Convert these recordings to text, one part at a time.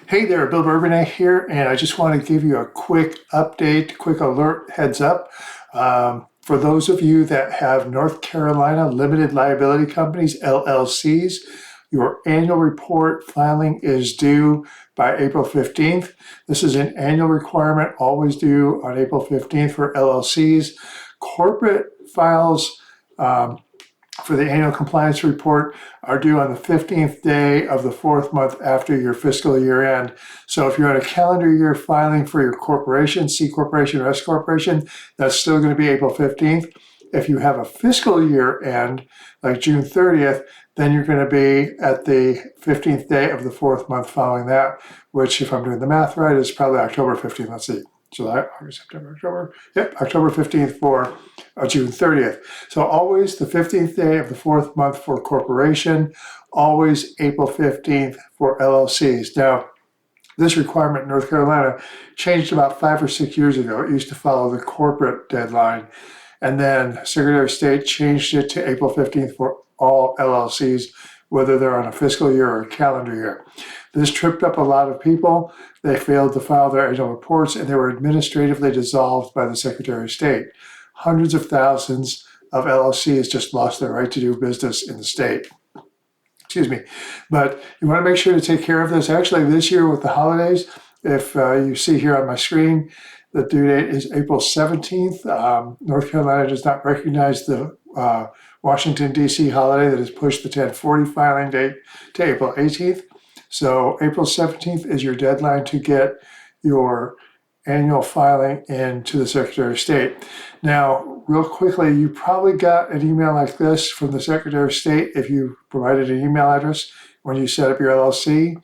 Hey there, Bill Bourbonnais here, and I just want to give you a quick update, quick alert, heads up. For those of you that have North Carolina limited liability companies, LLCs, your annual report filing is due by April 15th. This is an annual requirement, always due on April 15th for LLCs. Corporate files for the annual compliance report are due on the 15th day of the fourth month after your fiscal year end. So if you're on a calendar year filing for your corporation, C corporation or S corporation, that's still going to be April 15th. If you have a fiscal year end, like June 30th, then you're going to be at the 15th day of the fourth month following that, which, if I'm doing the math right, is probably October 15th. Let's see. July, August, September, October. Yep, October 15th for June 30th. So always the 15th day of the fourth month for corporation, always April 15th for LLCs. Now, this requirement in North Carolina changed about 5 or 6 years ago. It used to follow the corporate deadline. And then Secretary of State changed it to April 15th for all LLCs, whether they're on a fiscal year or a calendar year. This tripped up a lot of people. They failed to file their annual reports, and they were administratively dissolved by the Secretary of State. Hundreds of thousands of LLCs just lost their right to do business in the state. Excuse me. But you want to make sure to take care of this. Actually, this year with the holidays, if you see here on my screen, the due date is April 17th. North Carolina does not recognize the Washington, D.C. holiday that has pushed the 1040 filing date to April 18th. So April 17th is your deadline to get your annual filing into the Secretary of State. Now, real quickly, you probably got an email like this from the Secretary of State if you provided an email address when you set up your LLC.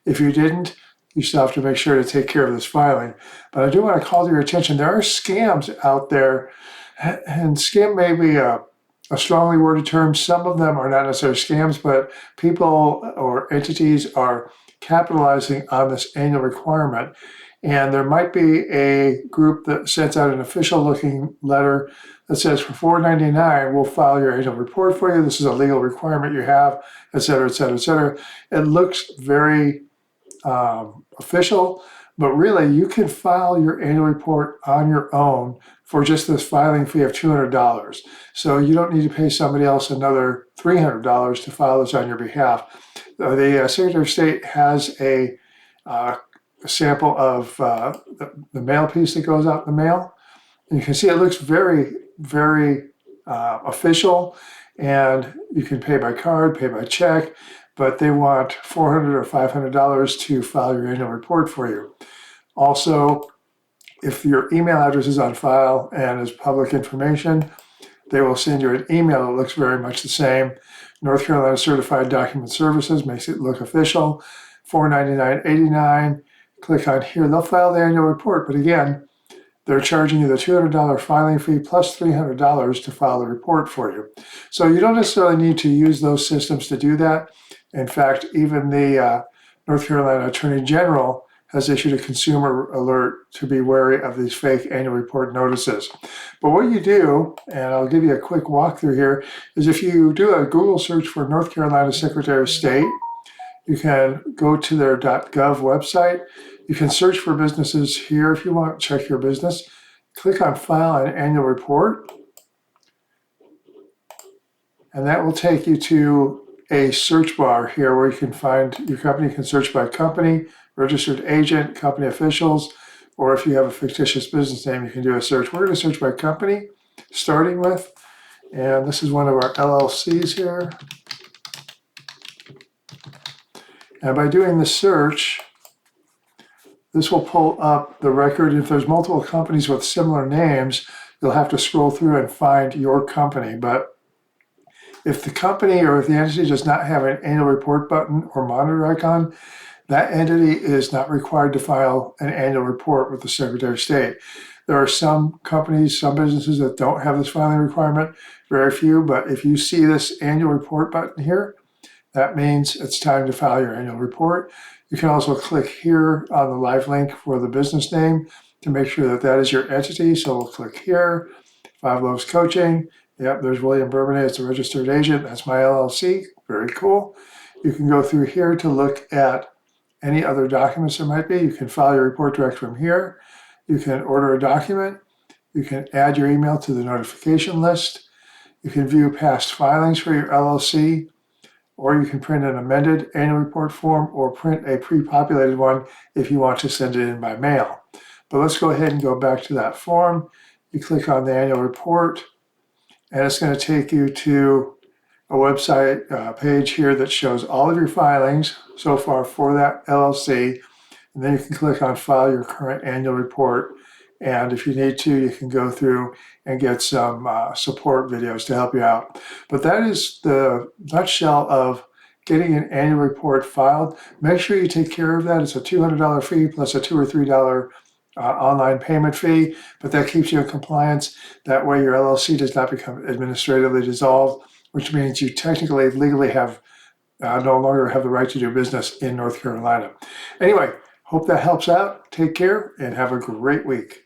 If you didn't, you still have to make sure to take care of this filing. But I do want to call to your attention, there are scams out there, and scam may be a strongly worded term. Some of them are not necessarily scams, but people or entities are capitalizing on this annual requirement. And there might be a group that sends out an official looking letter that says for $4.99, we'll file your annual report for you. This is a legal requirement you have, et cetera, et cetera, et cetera. It looks very official, but really you can file your annual report on your own for just this filing fee of $200. So you don't need to pay somebody else another $300 to file this on your behalf. The Secretary of State has a sample of the mail piece that goes out in the mail. And you can see it looks very, very official, and you can pay by card, pay by check, but they want $400 or $500 to file your annual report for you. Also, if your email address is on file and is public information, they will send you an email that looks very much the same. North Carolina Certified Document Services makes it look official. $499.89. Click on here. They'll file the annual report, but again, they're charging you the $200 filing fee plus $300 to file the report for you. So you don't necessarily need to use those systems to do that. In fact, even the North Carolina Attorney General has issued a consumer alert to be wary of these fake annual report notices. But what you do, and I'll give you a quick walkthrough here, is if you do a Google search for North Carolina Secretary of State, you can go to their .gov website. You can search for businesses here if you want, check your business. Click on File an Annual Report, and that will take you to a search bar here where you can find your company. You can search by company, registered agent, company officials, or if you have a fictitious business name, you can do a search. We're going to search by company, starting with, and this is one of our LLCs here. And by doing the search, this will pull up the record. If there's multiple companies with similar names, you'll have to scroll through and find your company. But if the company or if the entity does not have an annual report button or monitor icon, that entity is not required to file an annual report with the Secretary of State. There are some companies, some businesses that don't have this filing requirement, very few, but if you see this annual report button here, that means it's time to file your annual report. You can also click here on the live link for the business name to make sure that that is your entity. So we'll click here, Five Loaves Coaching. Yep, there's William Bourbonnais, it's a registered agent. That's my LLC, very cool. You can go through here to look at any other documents there might be. You can file your report direct from here. You can order a document. You can add your email to the notification list. You can view past filings for your LLC, or you can print an amended annual report form or print a pre-populated one if you want to send it in by mail. But let's go ahead and go back to that form. You click on the annual report, and it's going to take you to a website page here that shows all of your filings so far for that LLC. And then you can click on File Your Current Annual Report. And if you need to, you can go through and get some support videos to help you out. But that is the nutshell of getting an annual report filed. Make sure you take care of that. It's a $200 fee plus a $2 or $3 online payment fee, but that keeps you in compliance. That way your LLC does not become administratively dissolved, which means you technically, legally have no longer have the right to do business in North Carolina. Anyway, hope that helps out. Take care and have a great week.